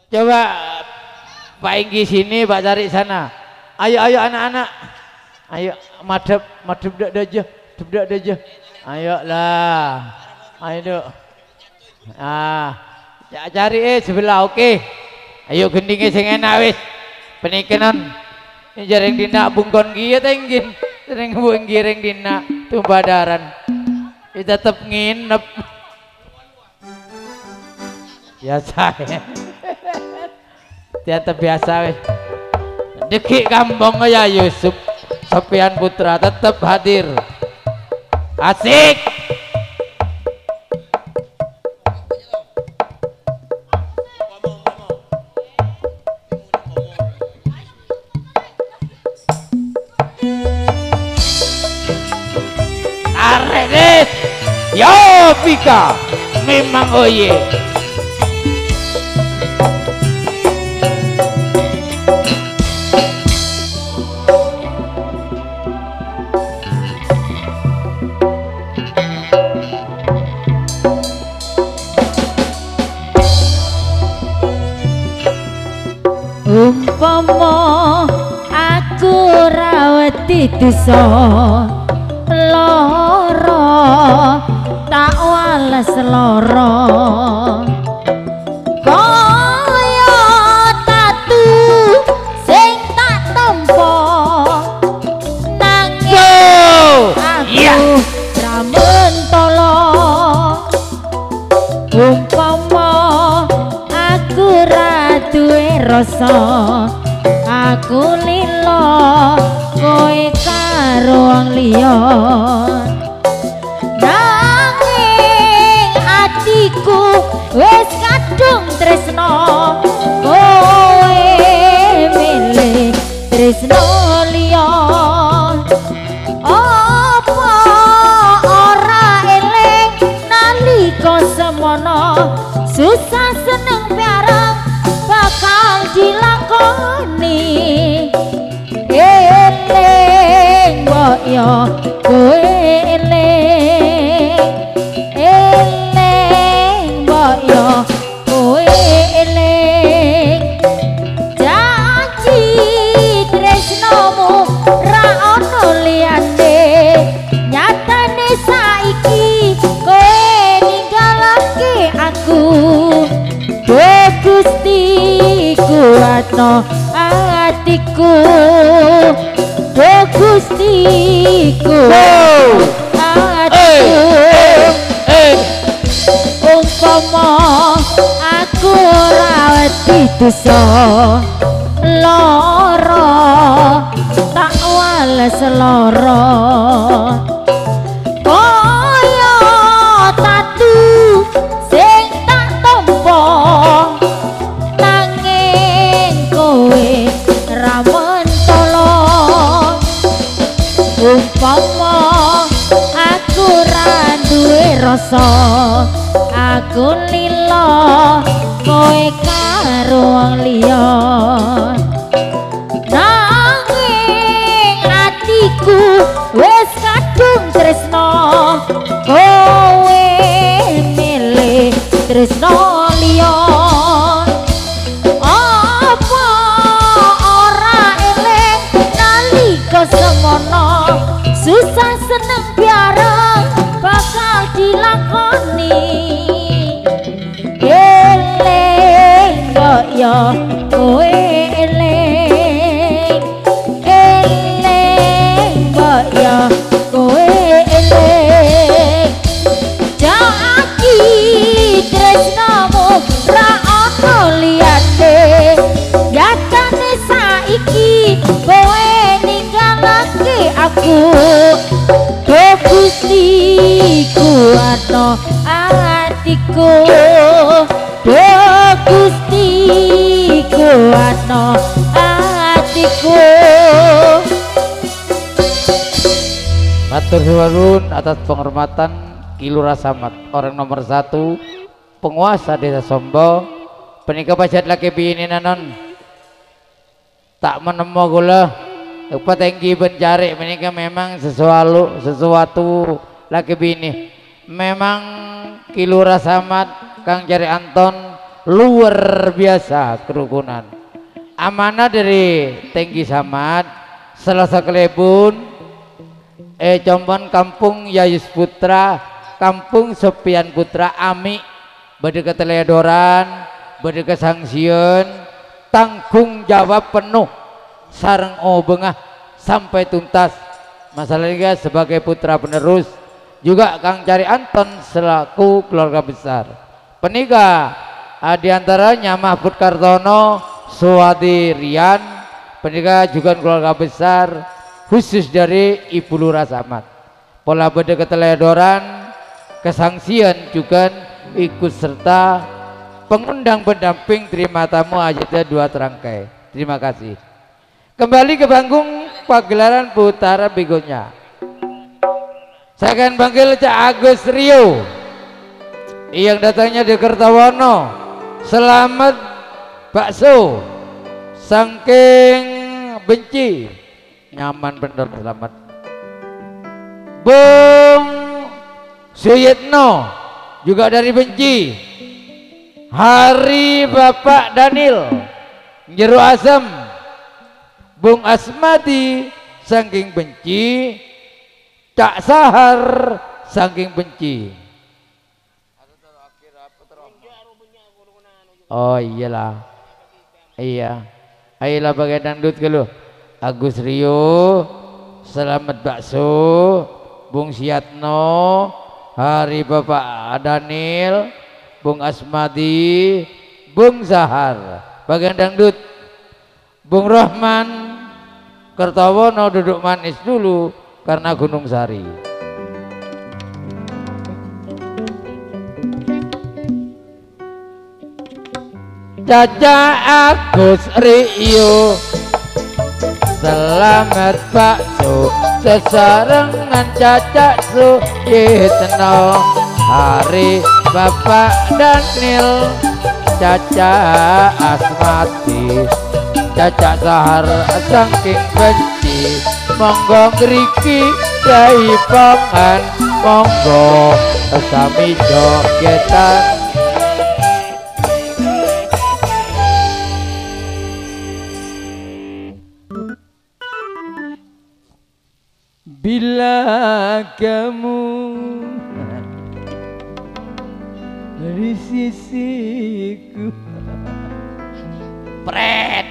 Coba Pak Inggi sini, Pak cari sana. Ayo anak-anak. Ayo madep dak aja. Dak aja. Ayolah. Ayo duk. Cari sebelah oke. Ayo gendingnya sing enak wis. Penikenan. Jareng dina bungkon gieu teh ngin. Sering buang giring dina tumpah daran. Tetep nginep. Biasa ya. Tetep biasa weh. Dekik kampung ya Yusuf Sofian Putra tetep hadir. Asik. Arek yo Pika memang oye. Umpama aku rawati dosa lara tak wales lara kaya tatu sing tak tampa nanging aku ra mentala umpama aku ra duwe rasa aku lila kowe karo wong liya nanging atiku wis kadung tresno kowe milih tresno liya apa ora eling nalika semono susah seneng piarang bakal dilakoni eling mbok yo kowe eling mbok yo kowe eling janji tresnomu ra ono liyane nyatane saiki kowe ninggalake aku Gusti kuatno atiku Gusti atiku umpama aku rawati dosa lara tak wales lara kaya tatu sing tak tampa umpama aku ra duwe rasa aku lila kowe karo wong liya nanging atiku wis kadung tresno kowe milih tresno liya apa ora eling nalika semono susah seneng biarang bakal dilakoni eling kok yo kowe eling kok yo kowe eling janji tresnamu ra ono liyane nyatane saiki kowe ninggalake aku Gusti kuatno atiku Gusti kuatno atiku. Matur nuwun atas penghormatan Ki Lurah Samad orang nomor 1 penguasa Desa Sombo penika pajat laki bini nanon tak menemu gula lupa tinggi bencari menikah memang sesuatu laki bini memang Ki Lurah Samad Kang Jari Anton luar biasa kerukunan. Amanah dari Tenggi Samad, Selasa Kelebun, Combon Kampung Yayus Putra, Kampung Sopian Putra, Ami, bade keteledoran, bade kesangsiun, tanggung jawab penuh, sareng bengah sampai tuntas. Masalahnya sebagai putra penerus, juga Kang Cari Anton selaku keluarga besar. Penikah diantaranya Mahfud Kartono, Suwadi Rian, penikah juga keluarga besar khusus dari Ibu Lurah Samad. Pola bede keteledoran, kesangsian juga ikut serta pengundang pendamping terima tamu ajatnya 2 terangkai. Terima kasih. Kembali ke panggung pagelaran putaran berikutnya. Saya akan panggil Cak Agus Rio yang datangnya di Kertawono. Selamat bakso saking benci, nyaman bener, selamat. Bung Suyitno juga dari benci. Hari Bapak Daniel Jeru Asem. Bung Asmadi saking benci. Cak Sahar saking benci. Oh iyalah, iya, ayolah bagai dangdut ke lu. Agus Rio, selamat bakso, Bung Siatno, Hari Bapak Daniel, Bung Asmadi, Bung Sahar, bagian dangdut. Bung Rahman Kertawono duduk manis dulu karena Gunung Sari. Caca Agus Rio, selamat bakso sesarengan Caca Suyitno, Hari Bapak Daniel, Caca Asmati, Caca Sahar saking benci. Monggo ngriki Kyai Pongan, monggo sami jogetan. Bila kamu dari sisiku, pret